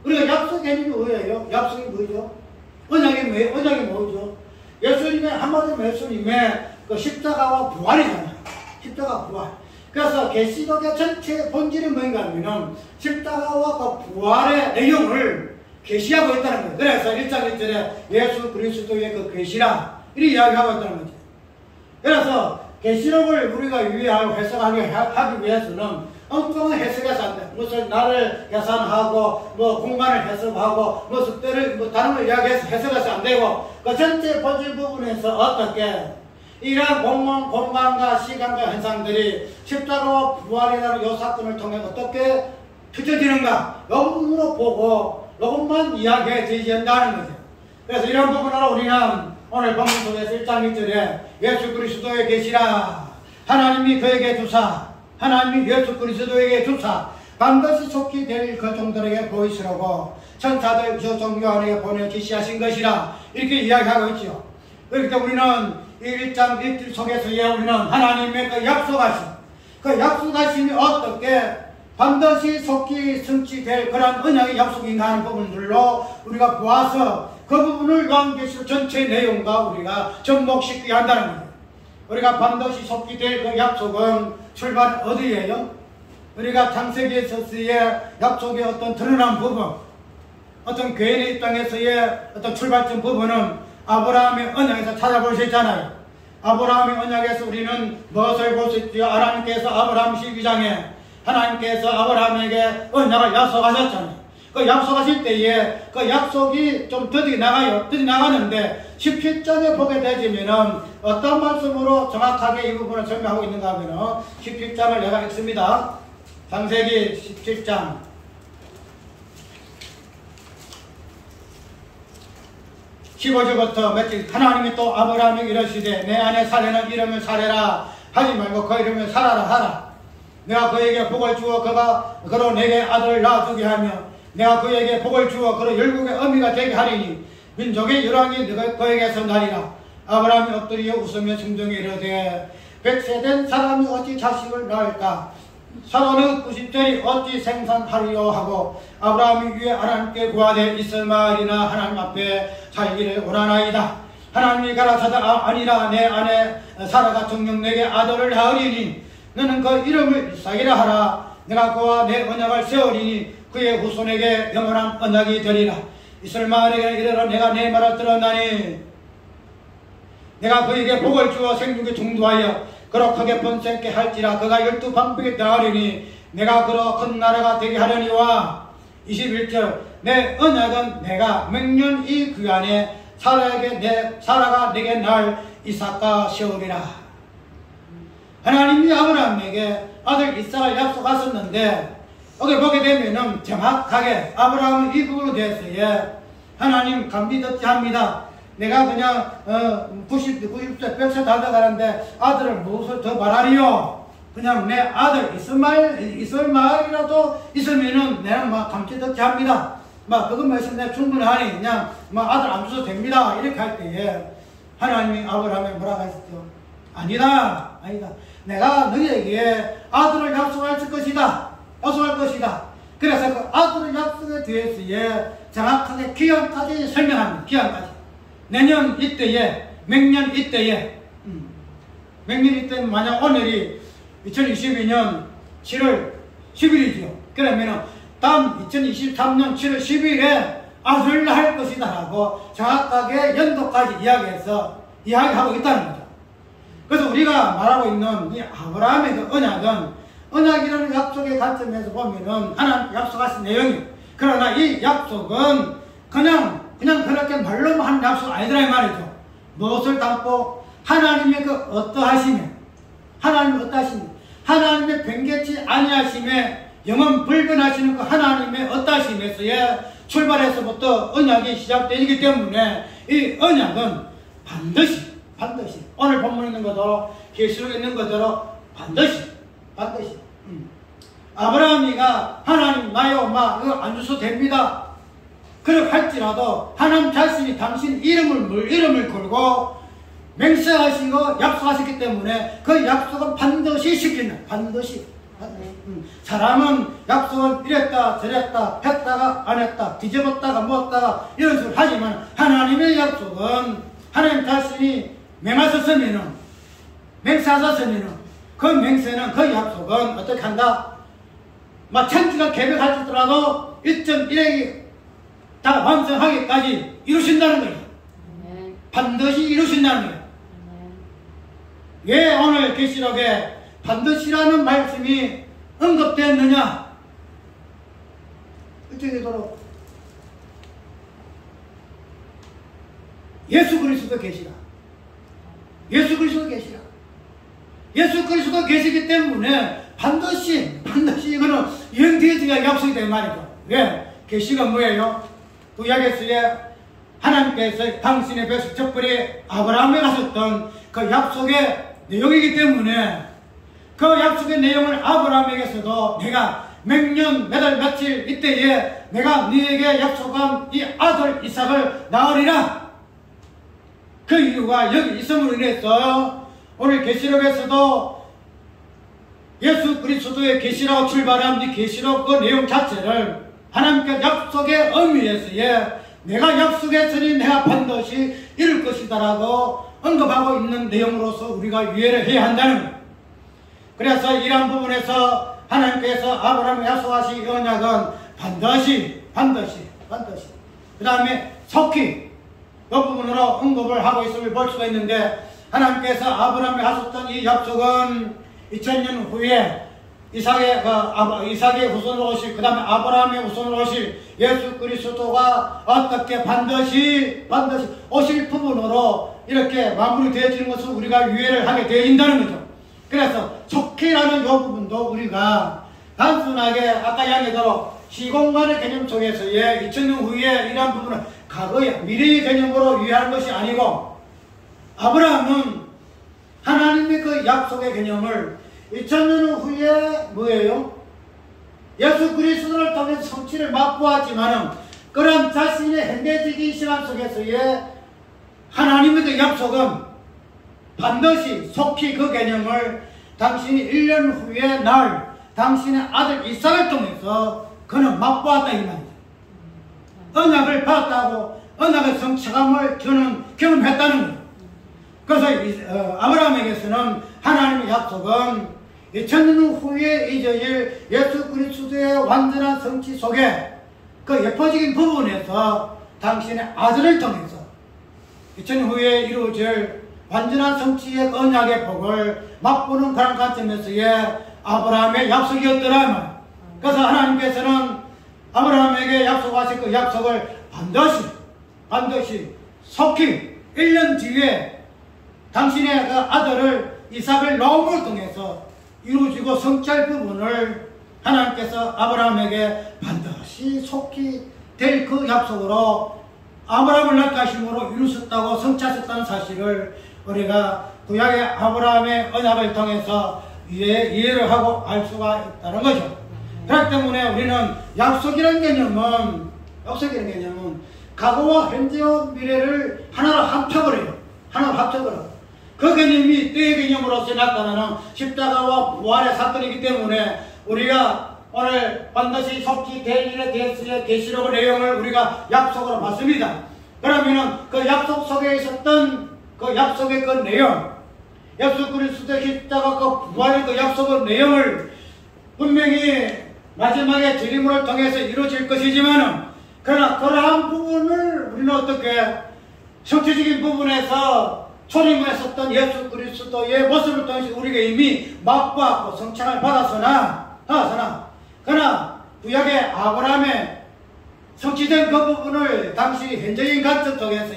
우리가 약속 개념이 뭐예요? 약속이 뭐죠? 언약이 뭐죠? 예수님의 한마디로 예수님의 그 십자가와 부활이잖아요. 십자가 부활. 그래서 계시록의 전체 본질이 뭔가 하면은 십자가와 그 부활의 내용을 계시하고 있다는 거예요. 그래서 1장 1절에 예수 그리스도의 그 계시라 이렇게 이야기하고 있다는 거죠. 그래서 계시록을 우리가 유의하고 해석하기 위해서는 엉뚱한 해석해서 안 돼. 무슨 날을 계산하고 뭐 공간을 해석하고 무슨 때를 뭐 다른 걸 이야기해서 해석해서 안 되고 그 전체 본질 부분에서 어떻게 이러한 공간과 시간과 현상들이 십자가와 부활이라는 이 사건을 통해 어떻게 펼쳐지는가 이 부분으로 보고 이것만 이야기해 드리지 않는다는 거죠. 그래서 이런 부분으로 우리는 오늘 본문 속에서 1장 1절에 예수 그리스도에 계시라 하나님이 그에게 주사 하나님이 예수 그리스도에게 주사 반드시 속히 될 그 종들에게 보이시라고 천사들 저 종교안에게 보내 지시하신 것이라 이렇게 이야기하고 있죠. 그렇기 때문에 우리는 1장 1절 속에서의 우리는 하나님의 그 약속하심이 어떻게 반드시 속히 성취될 그런 언약의 약속인가 하는 부분들로 우리가 보아서 그 부분을 요한계시록 전체 내용과 우리가 접목시키게 한다는 거예요. 우리가 반드시 속히 될 그 약속은 출발 어디예요? 우리가 창세기에서의 약속의 어떤 드러난 부분, 어떤 교인의 입장에서의 어떤 출발점 부분은 아브라함의 언약에서 찾아볼 수 있잖아요. 아브라함의 언약에서 우리는 무엇을 볼 수 있죠? 하나님께서 아브라함 12장에 하나님께서 아브라함에게 언약을 약속하셨잖아요. 그 약속하실 때에 그 약속이 좀 더디 나가요. 더디 나가는데 17장에 보게 되지면은 어떤 말씀으로 정확하게 이 부분을 설명하고 있는가 하면은 17장을 내가 읽습니다. 창세기 17장 15절부터 며칠 하나님이 또 아브라함에게 이르시되 내 아내 사레는 이름을 사레라 하지 말고 그 이름을 사라라 하라. 내가 그에게 복을 주어 그로 내게 아들을 낳아주게 하며 내가 그에게 복을 주어 그로 열국의 어미가 되게 하리니 민족의 열왕이 그에게서 나리라. 아브라함이 엎드려 웃으며 심정에 이르되 100세 된 사람이 어찌 자식을 낳을까? 사라는 90절이 어찌 생산하리요 하고 아브라함이 위에 하나님께 구하되 있을 말이나 하나님 앞에 살기를 원하나이다. 하나님이 가라사대 아니라 내 아내 사라가 정녕 내게 아들을 낳으리니 너는 그 이름을 이삭이라 하라. 내가 그와 내 언약을 세우리니 그의 후손에게 영원한 언약이 되리라. 이스라엘 마을에게 이르러 내가 내 말을 들었나니 내가 그에게 복을 주어 생육에 중두하여 그로 크게 번성케 할지라. 그가 12방백에 나으리니 내가 그로 큰 나라가 되게 하려니와 21절 내 언약은 내가 맹년 이 귀환에 사라가 내게 낳을 이삭과 세우리라. 하나님이 아브라함에게 아들 이삭을 약속하셨는데 여기 보게 되면은 정확하게 아브라함은 이 부분에 대해서 하나님 감비 듣지 합니다. 내가 그냥 90세 100세 달려가는데 아들을 무엇을 더 말하리요? 그냥 내 아들 이스마엘이라도 있으면은 내가 막 감비 듣지 합니다. 막 그것만 있으면 내가 충분하니 그냥 막 아들 안 줘도 됩니다. 이렇게 할 때에 하나님이 아브라함에 뭐라고 하셨죠? 아니다. 내가 너희에게 아들을 약속할 것이다. 그래서 그 아들의 약속에 대해서 정확하게 기한까지 설명합니다. 기한까지. 내년 이때에, 맹년 이때에, 맹년 이때는 만약 오늘이 2022년 7월 10일이죠. 그러면 다음 2023년 7월 10일에 아들을 낳을 것이다 라고 정확하게 연도까지 이야기하고 있다는 거죠. 그래서 우리가 말하고 있는 이 아브라함의 그 언약은 언약이라는 약속의 관점에서 보면은 하나님 약속하신 내용이에요. 그러나 이 약속은 그냥 그렇게 말로만 하는 약속 아니더라 이 말이죠. 무엇을 담고 하나님의 그 어떠하심에, 하나님의 어떠하심에, 하나님의 변개치 아니하심에, 영원 불변하시는 그 하나님의 어떠하심에서의 출발해서부터 언약이 시작되기 때문에 이 언약은 반드시 오늘 본문에 있는 것대로, 계시록에 있는 것대로 반드시 아브라함이가 하나님 나의 엄마 이거 안 주셔도 됩니다. 그렇게 할지라도 하나님 자신이 당신 이름을 걸고 맹세하시고 약속하셨기 때문에 그 약속은 반드시 시킨다. 반드시. 사람은 약속은 이랬다 저랬다 했다가 안 했다 뒤집었다가 모았다가 이런 식으로 하지만 하나님의 약속은 하나님 자신이 맹하셨으면은 맹세하셨으면은 그 맹세는 그 약속은 어떻게 한다? 천지가 계획할지라도 1.1획이 다 완성하기까지 이루신다는 거예요. 반드시 이루신다는 거예요. 왜 오늘 계시록에 반드시라는 말씀이 언급되었느냐? 어쩌되도록 예수 그리스도 계시라. 예수 그리스도 계시기 때문에 반드시 이거는 영되어져야 약속이 된 말이죠. 왜? 계시가 뭐예요? 구약에서의 하나님께서 당신의 백성 적벌이 아브라함에 가셨던 그 약속의 내용이기 때문에 그 약속의 내용을 아브라함에게서도 내가 몇 년, 몇 월, 며칠 이때에 내가 너에게 약속한 이 아들 이삭을 낳으리라. 그 이유가 여기 있음으로 인해서 오늘 계시록에서도 예수 그리스도의 계시라고 출발한 이 계시록 그 내용 자체를 하나님께 약속의 의미에서의 내가 약속했으니 내가 반드시 이룰 것이다라고 언급하고 있는 내용으로서 우리가 이해를 해야 한다는 거예요. 그래서 이러한 부분에서 하나님께서 아브라함에 약속하신 언약은 반드시 그 다음에 속히 이 부분으로 언급을 하고 있음을 볼 수가 있는데 하나님께서 아브라함에 하셨던 이 약속은 2000년 후에 이삭의 후손으로 오실 그 다음에 아브라함의 후손으로 오실 예수 그리스도가 어떻게 반드시 오실 부분으로 이렇게 마무리되어지는 것을 우리가 이해를 하게 되어진다는 거죠. 그래서 속히라는 이 부분도 우리가 단순하게 아까 이야기대로 시공간의 개념 속에서의 2000년 후에 이러한 부분을 과거의 미래의 개념으로 이해하는 것이 아니고 아브라함은 하나님의 그 약속의 개념을 2000년 후에 뭐예요? 예수 그리스도를 통해서 성취를 맛보았지만은 그런 자신의 현대적인 시간 속에서의 하나님의 그 약속은 반드시 속히 그 개념을 당신이 1년 후에 날 당신의 아들 이삭을 통해서 그는 맛보았다 이 말이죠. 언약을 받았다고 언약의 성취감을 저는 경험했다는 거예요. 그래서 아브라함에게서는 하나님의 약속은 2000년 후에 이어질 예수 그리스도의 완전한 성취 속에 그 예표적인 부분에서 당신의 아들을 통해서 2000년 후에 이루어질 완전한 성취의 언약의 복을 맛보는 그런 관점에서의 아브라함의 약속이었더라. 그래서 하나님께서는 아브라함에게 약속하신 그 약속을 반드시 속히 1년 뒤에 당신의 그 아들을 이삭을 낳음을 통해서 이루어지고 성취할 부분을 하나님께서 아브라함에게 반드시 속히 될 그 약속으로 아브라함을 낳게 하심으로 이루셨다고 성취하셨다는 사실을 우리가 구약의 아브라함의 언약을 통해서 이해를 하고 알 수가 있다는 거죠. 그렇기 때문에 우리는 약속이라는 개념은 과거와 현재와 미래를 하나로 합쳐버려요. 그 개념이 때의 개념으로서 나타나는 십자가와 부활의 사건이기 때문에 우리가 오늘 반드시 속히 될 일에 대해서의 계시록의 내용을 우리가 약속으로 받습니다. 그러면은 그 약속 속에 있었던 그 약속의 그 내용, 예수 그리스도의 십자가 그 부활의 그 약속의 내용을 분명히 마지막에 재림을 통해서 이루어질 것이지만은 그러나 그러한 부분을 우리는 어떻게 성취적인 부분에서 초림했었던 예수 그리스도의 모습을 통해서 우리가 이미 맛보았고 성찬을 받았으나 그러나 구약의 아브라함의 성취된 그 부분을 당시 현재인 관점 속에서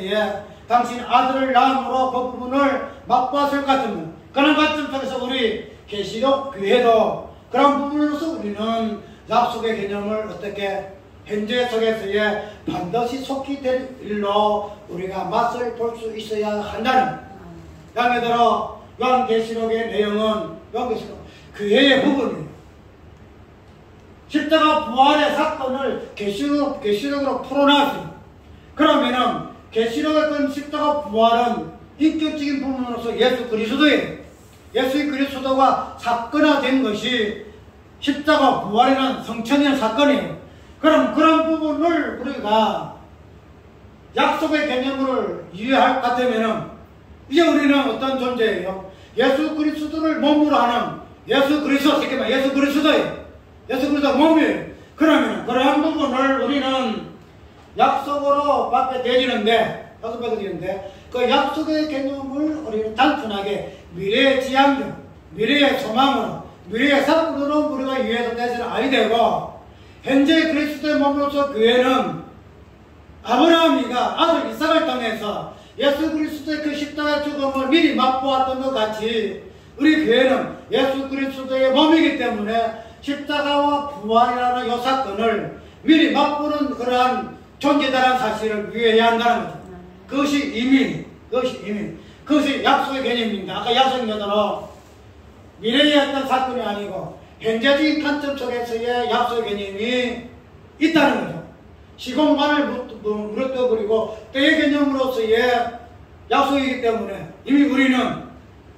당신 아들을 낳음으로 그 부분을 맛보았을 것 같으면 그런 관점 속에서 우리 계시록 교회도 그런 부분으로서 우리는 약속의 개념을 어떻게 현재 속에서의 반드시 속히 될 일로 우리가 맛을 볼 수 있어야 한다는 예를 들어 요한계시록의 내용은 요한계시록 교회의 부분이에요. 십자가 부활의 사건을 계시록으로 풀어놨어요. 그러면은 계시록의 그 십자가 부활은 인격적인 부분으로서 예수 그리스도예요. 예수 그리스도가 사건화된 것이 십자가 부활이라는 성천의 사건이에요. 그럼 그런 부분을 우리가 약속의 개념으로 이해할 것 같으면 이제 우리는 어떤 존재예요? 예수 그리스도를 몸으로 하는 예수 그리스도예요. 예수 그리스도 몸이에요. 그러면 그러한 부분을 우리는 약속으로 받게 되지는데 그 약속의 개념을 우리는 단순하게 미래의 지향적, 미래의 소망으로, 미래의 사건으로 우리가 이해해서 되지는 아니 되고 현재 그리스도의 몸으로서 교회는 아브라함이가 아들 이삭을 통해서 예수 그리스도의 그 십자가의 죽음을 미리 맛보았던 것 같이 우리 교회는 예수 그리스도의 몸이기 때문에 십자가와 부활이라는 이 사건을 미리 맛보는 그러한 존재다라는 사실을 이해해야 한다는 거죠. 그것이 이민, 그것이 약속의 개념입니다. 아까 약속대로 미래의 어떤 사건이 아니고 현재적인 관점 속에서의 약속의 개념이 있다는 거죠. 시공간을 무너뜨리고 때의 개념으로서의 약속이기 때문에 이미 우리는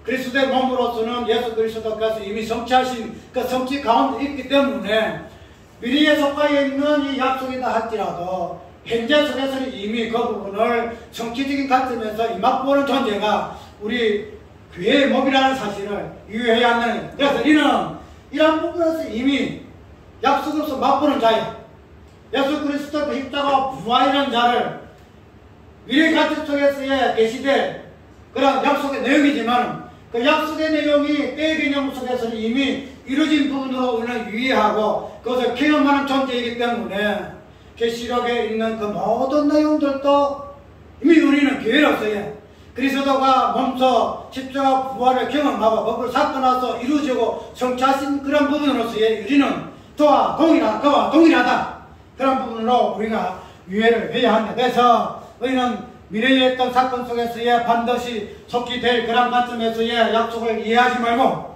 그리스도의 몸으로서는 예수 그리스도께서 이미 성취하신 그 성취 가운데 있기 때문에 미래에 속하여 있는 이 약속이다 할지라도 현재 속에서는 이미 그 부분을 성취적인 관점에서 이 맛보는 존재가 우리 교회의 몸이라는 사실을 이해해야 한다는 거예요. 그래서 이는 이러한 부분에서 이미 약속으로서 맛보는 자야. 예수 그리스도 그 십자가 부활이라는 자를 미래 관점 속에서의 계시될 그런 약속의 내용이지만 그 약속의 내용이 때의 개념 속에서는 이미 이루어진 부분으로 우리는 유의하고 그것을 경험하는 존재이기 때문에 계시록에 있는 그 모든 내용들도 이미 우리는 교회로서의 그리스도가 몸소 십자가 부활을 경험하고 그걸 사건화서 이루어지고 성취하신 그런 부분으로서의 우리는 그와 동일하다. 그런 부분으로 우리가 유해를 해야 합니다. 그래서 우리는 미래의 어떤 사건 속에서의 반드시 속히 될 그런 관점에서의 약속을 이해하지 말고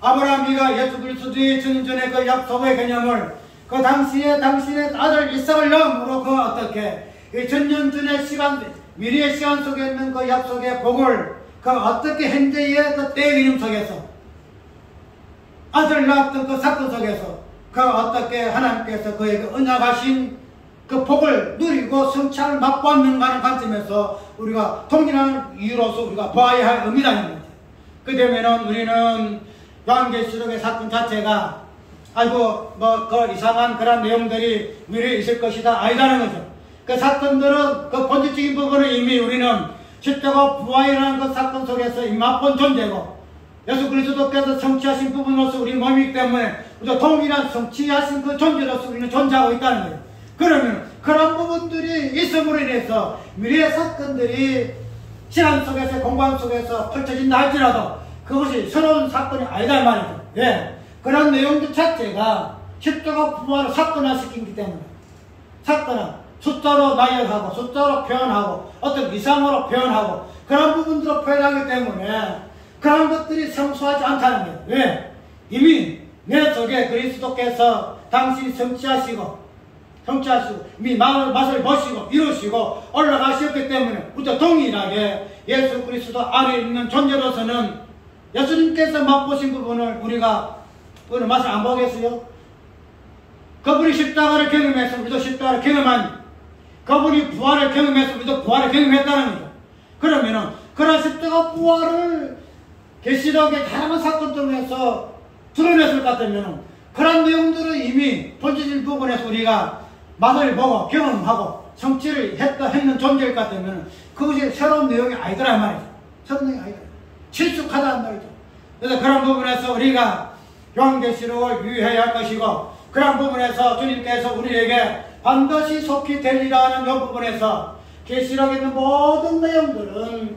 아브라함이가 예수 그리스도의 전전의 그 약속의 개념을 그 당시에 당신의 아들 이삭을 낳음으로 그 어떻게 이 전년전의 시간 미래의 시간 속에 있는 그 약속의 복을 그 어떻게 현재의 그 때의 개념 속에서 아들 낳았던 그 사건 속에서 그 어떻게 하나님께서 그에게 언약하신 그 복을 누리고 성취를 맛보았는가 하는 관점에서 우리가 동일한 이유로서 우리가 봐야 할 의미다 있는 거죠. 그 되면은 우리는 요한계시록의 사건 자체가 아이고 그 이상한 그런 내용들이 미래에 있을 것이다 아니다는 거죠. 그 사건들은 그 본질적인 부분을 이미 우리는 십자가 부활이라는 그 사건 속에서 맛본 존재고 예수 그리스도께서 성취하신 부분으로서 우리 몸이기 때문에 우리가 동일한 성취하신 그 존재로서 우리는 존재하고 있다는 거예요. 그러면 그런 부분들이 있음으로 인해서 미래의 사건들이 시간 속에서 공간 속에서 펼쳐진다 할지라도 그것이 새로운 사건이 아니다 말이죠. 예. 그런 내용들 자체가 십자가 부활을 사건화시키기 때문에 사건화 숫자로 나열하고 숫자로 표현하고 어떤 이상으로 표현하고 그런 부분들로 표현하기 때문에 그런 것들이 생소하지 않다는 거예요. 왜? 이미 내 속에 그리스도께서 당신이 성취하시고 이미 맛을 보시고 이루시고 올라가셨기 때문에 우리가 동일하게 예수 그리스도 안에 있는 존재로서는 예수님께서 맛보신 부분을 우리가 오늘 맛을 안 보겠어요? 그분이 십자가를 경험해서 우리도 십자가를 경험한 그분이 부활을 경험해서 우리도 부활을 경험했다는 거죠. 그러면은 그런 십자가 부활을 계시록의 다양한 사건 통해서 드러냈을 것 같으면 그런 내용들을 이미 본질적인 부분에서 우리가 맛을 보고 경험하고 성취를 했는 존재일 것 같으면 그것이 새로운 내용이 아니더라 말이죠. 성령이 아니다. 친숙하다는 말이죠. 그래서 그런 부분에서 우리가 요한계시록을 유의해야 할 것이고, 그런 부분에서 주님께서 우리에게 반드시 속히 되리라는 이 부분에서 계시록에 있는 모든 내용들은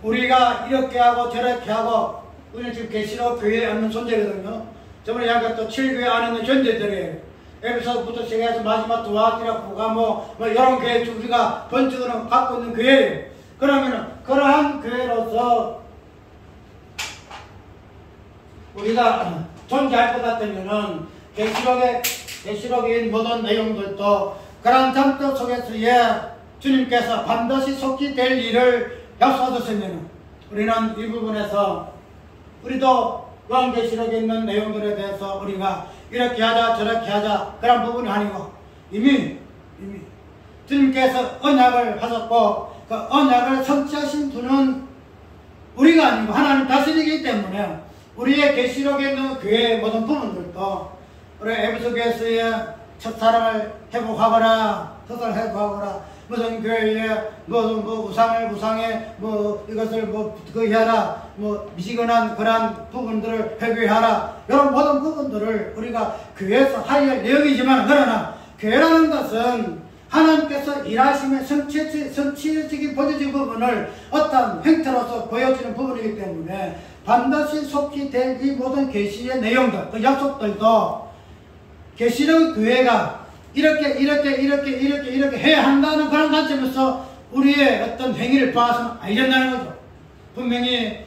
우리가 이렇게 하고 저렇게 하고, 우리는 지금 계시록 교회에 있는 존재거든요. 저번에 이야기한 또 7교회 안에 있는 존재들이에요. 에베소부터 시작해서 마지막 두아티라, 부가모, 이런 교회 우리가 본적으로 갖고 있는 교회예요. 그러면은 그러한 교회로서 우리가 존재할 것 같으면은 계시록에 있는 모든 내용들도 그런 장터 속에서의 주님께서 반드시 속히 될 일을 약속하셨으면 우리는 이 부분에서 우리도 요한계시록에 있는 내용들에 대해서 우리가 이렇게 하자 저렇게 하자 그런 부분이 아니고 이미 주님께서 언약을 하셨고 그 언약을 성취하신 분은 우리가 아니고 하나님 자신이기 때문에 우리의 계시록에 있는 교회의 모든 부분들도 우리 에베소 교회에서의 첫사랑을 회복하거나 첫사랑을 회복하거나 무슨 교회에 우상에 이것을 그해하라 미지근한 그런 부분들을 회개하라 이런 모든 부분들을 우리가 교회에서 하여야 내용이지만 그러나 교회라는 것은 하나님께서 일하심의 성취적인 보여진 부분을 어떤 행태로서 보여지는 부분이기 때문에 반드시 속히 될 이 모든 계시의 내용들, 그 약속들도 계시록 교회가 이렇게 해야 한다는 그런 관점에서 우리의 어떤 행위를 봐서는 안 된다는 거죠. 분명히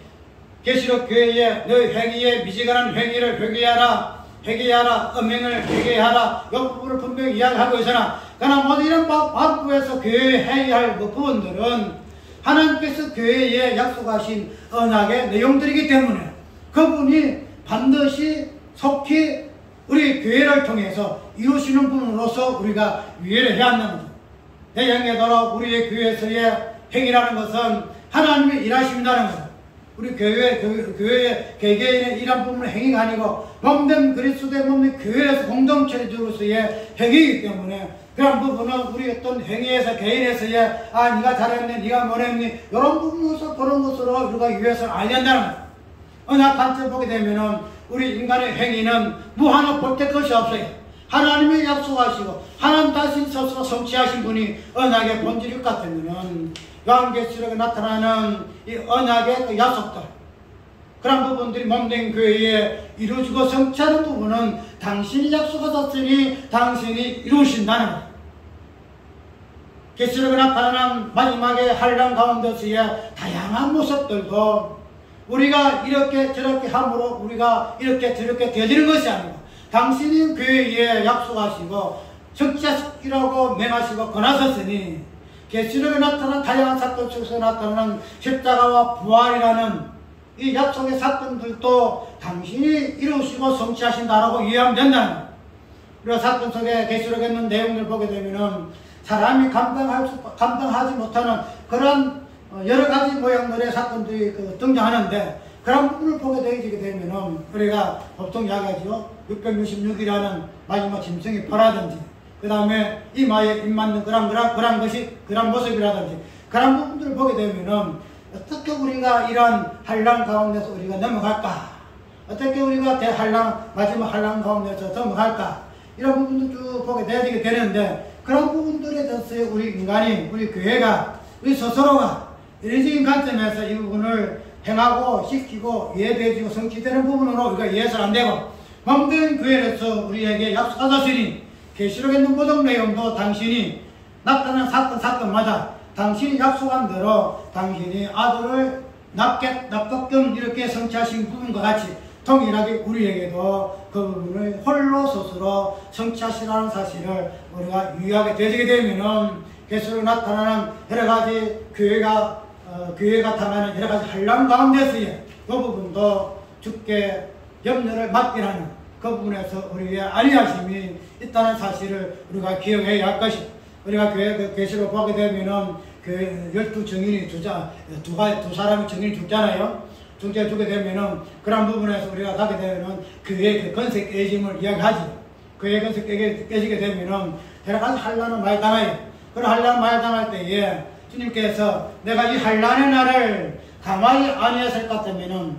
계시록 교회에 너희 행위에 미지근한 행위를 회개하라, 음행을 회개하라, 이 부분을 분명히 이야기하고 있으나 그러나 모든 이런 방법에서 교회에 해야 할 그 부분들은 하나님께서 교회에 약속하신 언약의 내용들이기 때문에 그분이 반드시 속히 우리 교회를 통해서 이루시는 분으로서 우리가 이해를 해야 한다는 거죠. 대형되도록 우리의 교회에서의 행위라는 것은 하나님의 일하심이라는 거죠. 우리 교회의 개개인의 이런 부분의 행위가 아니고 몸된 그리스도의 몸된 교회에서 공동체로서의 행위이기 때문에 그런 부분은 우리 어떤 행위에서 개인에서의 네가 잘했네 네가 못했니 이런 부분에서 그런 것으로 우리가 이해해서는 안 된다는 거예요. 언약 관점 보게 되면은 우리 인간의 행위는 무한한 볼때 것이 없어요. 하나님이 약속하시고 하나님 자신 스스로 성취하신 분이 언약의 본질일 것 같으면은 요한계시록에 나타나는 이 언약의 그 약속들 그런 부분들이 몸된 교회에 이루어지고 성취하는 부분은 당신이 약속하셨으니 당신이 이루신다는 거예요. 계시록에 나타나는 마지막에 환난 가운데서의 다양한 모습들도 우리가 이렇게 저렇게 함으로 우리가 이렇게 저렇게 되어지는 것이 아니고 당신이 교회에 약속하시고 성취하시라고 맹하시고 권하셨으니 계시록에 나타난 다양한 사건 속에서 나타나는 십자가와 부활이라는 이 약속의 사건들도 당신이 이루시고 성취하신다라고 이해하면 된다는 거예요. 우리가 사건 속에 계시록에 있는 내용을 보게 되면은 사람이 감당하지 못하는 그런 여러 가지 모양들의 사건들이 등장하는데 그런 부분을 보게 되면은 우리가 보통 이야기하죠. 666이라는 마지막 짐승이 벌하든지 그 다음에 이마에 입맞는 그런 것이 그런 모습이라든지 그런 부분들을 보게 되면은 어떻게 우리가 이런 환난 가운데서 우리가 넘어갈까? 어떻게 우리가 마지막 환난 가운데서 넘어갈까? 이런 부분도 쭉 보게 되게 되는데 그런 부분들에 대해서 우리 인간이 우리 교회가 우리 스스로가 인위적인 관점에서 이 부분을 행하고 시키고 이해되어지고 성취되는 부분으로 우리가 이해해서는 안 되고 몸된 교회에서 우리에게 약속하셨으니 계시록에 있는 모든 내용도 당신이 나타난 사건마다 당신이 약속한 대로 당신이 아들을 납득금 이렇게 성취하신 부분과 같이 동일하게 우리에게도 그 부분을 홀로 스스로 성취하시라는 사실을 우리가 유의하게 되게 되면은 계시록에 나타나는 여러 가지 교회가 당하는 여러 가지 환난 가운데서의 그 부분도 주께 염려를 맡게 하는 그 부분에서 우리의 안위하심이 있다는 사실을 우리가 기억해야 할 것이. 우리가 교회 계시록 보게 되면은 그 12증인이 두 사람이 증인이 죽잖아요. 죽게 되면은 그런 부분에서 우리가 가게 되면은 교회의 그 건색 깨짐을 이야기하지. 교회의 건색 깨지게 되면은 여러 가지 환난을 많이 당해요. 그런 환난을 많이 당할 때에 주님께서 내가 이 환난의 날을 가만히 아니었을 것 같으면은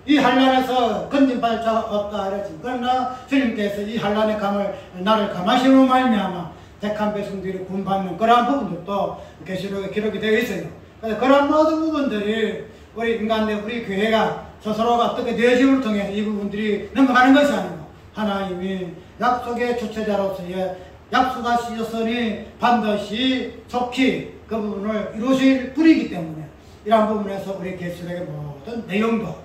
이 환란에서 건진받을 자가 없다 하랬지. 그러나 주님께서 이 환란의 감을 나를 감하시는 말미암아 택한 백성들이 구원받는 그러한 부분들도 계시록에 기록이 되어 있어요. 그래서 그런 모든 부분들이 우리 인간들, 우리 교회가 스스로가 어떻게 되어짐을 통해서 이 부분들이 넘어가는 것이 아니고 하나님이 약속의 주체자로서의 약속하셨으니 반드시 속히 그 부분을 이루실 분이기 때문에 이러한 부분에서 우리 계시록의 모든 내용도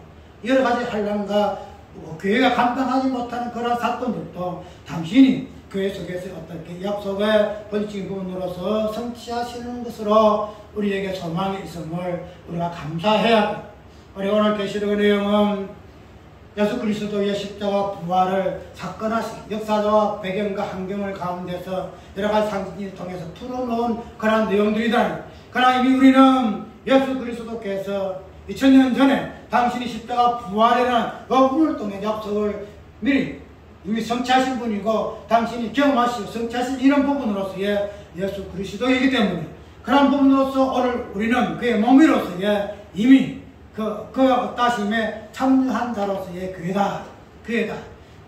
여러 가지 환란과 교회가 감당하지 못하는 그런 사건들도 당신이 교회 속에서 어떻게 약속의 본질적인 부분으로서 성취하시는 것으로 우리에게 소망이 있음을 우리가 감사해야 합니다. 우리 오늘 계시록의 내용은 예수 그리스도의 십자가 부활을 사건화시 역사적 배경과 환경을 가운데서 여러 가지 상징을 통해서 풀어놓은 그런 내용들이다. 그러나 이미 우리는 예수 그리스도께서 2000년 전에 당신이 십자가 부활이라는 그 부분을 통해 약속을 미리 이미 성취하신 분이고 당신이 경험하시고 성취하신 이런 부분으로서의 예수 그리스도이기 때문에 그런 부분으로서 오늘 우리는 그의 몸이로서의 이미 그 따심에 참여한 자로서의 교회다.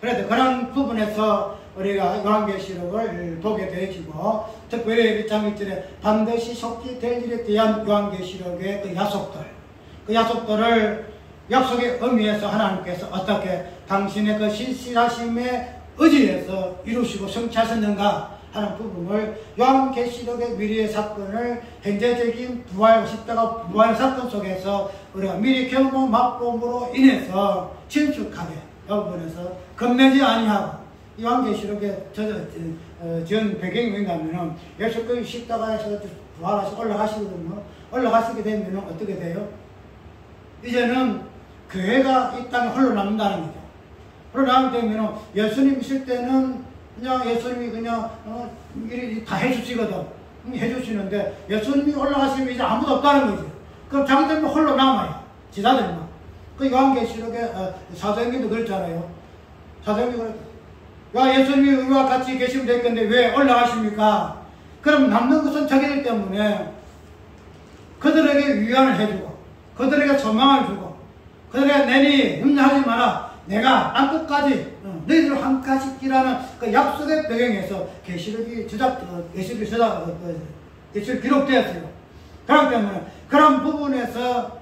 그래도 그런 부분에서 우리가 요한계시록을 보게 되어지고 특별히 1장 1절에 반드시 속지될 일에 대한 요한계시록의 그 약속들을 약속의 의미에서 하나님께서 어떻게 당신의 그 신실하심에 의지해서 이루시고 성취하셨는가 하는 부분을 요한계시록의 미래의 사건을 현재적인 부활, 십자가 부활 사건 속에서 우리가 미리 경험 맛봄으로 인해서 친숙하게 이 부분에서 겁내지 아니하고 요한계시록의 전 배경이 뭐냐면은 예수께서 십자가에서 부활하시고 올라가시거든요. 올라가시게 되면 어떻게 돼요? 이제는 교회가 이 땅에 홀로 남는다는 거죠. 홀로 남게 되면 예수님 있을 때는 그냥 예수님이 그냥 일이 다 해주시거든. 해주시는데 예수님이 올라가시면 이제 아무도 없다는 거지. 그럼 자기들만 홀로 남아요. 지자들만. 그 요한계시록에 사도행전도 그랬잖아요. 사도행전도 그랬죠. 야, 예수님이 우리와 같이 계시면 될 건데 왜 올라가십니까? 그럼 남는 것은 자기들 때문에 그들에게 위안을 해주고 그들에게 소망을 주고 그들에게 내니 염려하지 마라. 내가 땅끝까지 너희들 함께 시키라는 그 약속의 배경에서 계시록이 기록되었어요. 그렇기 때문에 그런 부분에서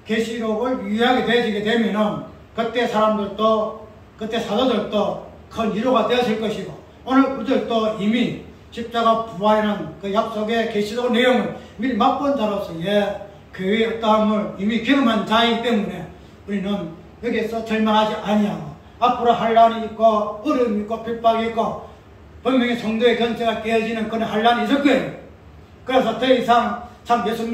계시록을 유의하게 되어지게 되면은 그때 사람들도 그때 사도들도 큰 위로가 되었을 것이고 오늘 우리들도 이미 십자가 부활이라는 그 약속의 계시록 내용을 미리 맛본 자로서의 교회의 어떠함을 이미 경험한 자이기 때문에 우리는 여기에서 절망하지 아니하고 앞으로 환란이 있고 어려움이 있고 핍박이 있고 분명히 성도의 견제가 깨어지는 그런 환란이 있을 거예요. 그래서 더 이상 참 예수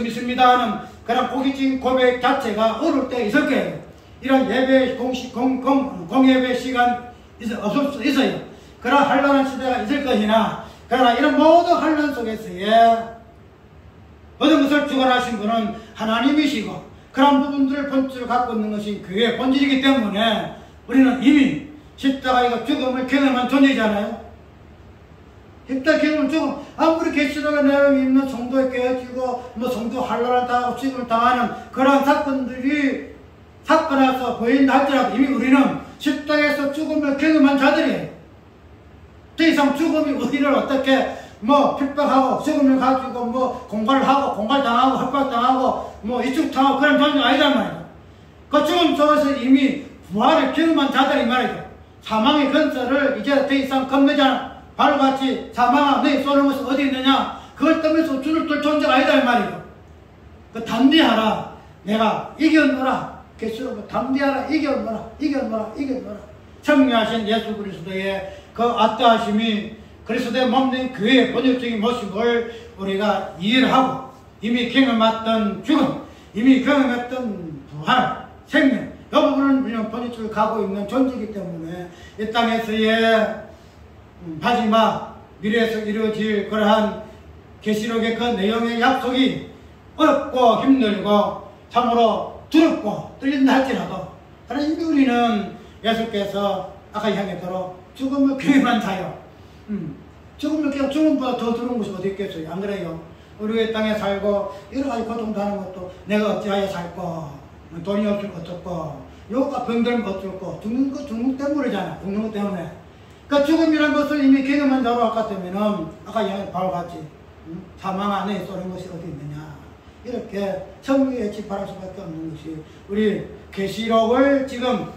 믿습니다 하는 그런 고깃진 고백 자체가 어려울 때 있을 거예요. 이런 예배 공예배 시간 없을 수 있어요. 그런 환란한 시대가 있을 것이나 그러나 이런 모든 환란 속에서의 모든 것을 주관하신 분은 하나님이시고 그런 부분들을 본질을 갖고 있는 것이 교회의 본질이기 때문에 우리는 이미 십자가의 죽음을 경험한 존재잖아요. 십자가 경험을 죽음, 아무리 계시록의 내용이 있는 성도에 깨어지고 뭐 성도 환란을 당하고 죽음을 당하는 그런 사건들이 사건에서 보인다 할지라도 이미 우리는 십자가에서 죽음을 경험한 자들이에요. 더 이상 죽음이 우리를 어떻게 뭐 핍박하고 죽음을 가지고 뭐 공갈하고 공갈당하고 협박당하고 뭐 이축당하고 그런 존재 아니란 말이에요. 그 죽음 속에서 이미 부활을 경험한 자들이 말이죠. 사망의 근처를 이제 더 이상 겁내지 않아. 바로같이 사망아 너희 쏘는 것은 어디 있느냐. 그걸 떠면서 줄을 뜰 존재가 아니다 이 말이죠. 그 담대하라. 내가 이겼노라. 계시록 담대하라. 이겼노라. 청량하신 예수 그리스도의 그 아따하심이 그리스도의 몸된 교회의 본질적인 모습을 우리가 이해를 하고 이미 경험했던 죽음, 이미 경험했던 부활, 생명 이 부분은 우리는 본질적으로 가고 있는 존재이기 때문에 이 땅에서의 마지막 미래에서 이루어질 그러한 계시록의 그 내용의 약속이 어렵고 힘들고 참으로 두렵고 떨린다 할지라도 그러나 이미 우리는 예수께서 아까 이야기했대로 죽음을 경험한 자요. 죽음보다 더 두려운 것이 어디 있겠어요? 안 그래요? 우리의 땅에 살고 여러 가지 고통당하는 것도 내가 어찌하여 살고 돈이 없으면 어쩌고 요가 병들면 어쩌고 죽는 거 때문이잖아. 죽는 것 때문에. 그러니까 죽음이라는 것을 이미 경험한 자로 아까 때문에는 아까 바로 같이 사망 안에 쏘는 것이 어디 있느냐 이렇게 성경에 집발할 수밖에 없는 것이 우리 계시록을 지금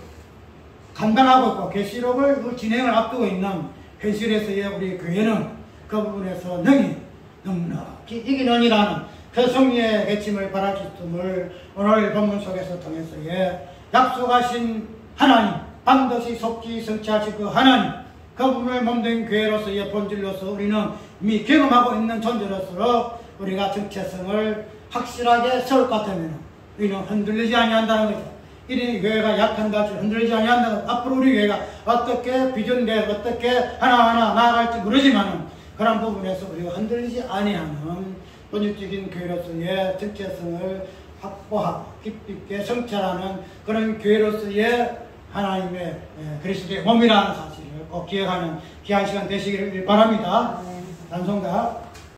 감당하고 있고 계시록을 진행을 앞두고 있는 현실에서의 우리 교회는 그 부분에서 넉넉히 이기는이라는 그 승리의 외침을 바랄 수 있음을 오늘 본문 속에서 통해서의 약속하신 하나님 반드시 속히 성취하실 그 하나님 그 부분을 몸된 교회로서의 본질로서 우리는 이미 경험하고 있는 존재로서 우리가 정체성을 확실하게 세울 것 같으면 우리는 흔들리지 아니한다는 거죠. 이 교회가 약한다, 흔들리지 아니한다는 것. 앞으로 우리 교회가 어떻게 비전되어 어떻게 하나하나 나아갈지 모르지만 그런 부분에서 우리가 흔들리지 아니하는 본질적인 교회로서의 정체성을 확보하고 깊이 있게 성찰하는 그런 교회로서의 하나님의 그리스도의 몸이라는 사실을 꼭 기억하는 귀한 시간 되시기를 바랍니다. 단송가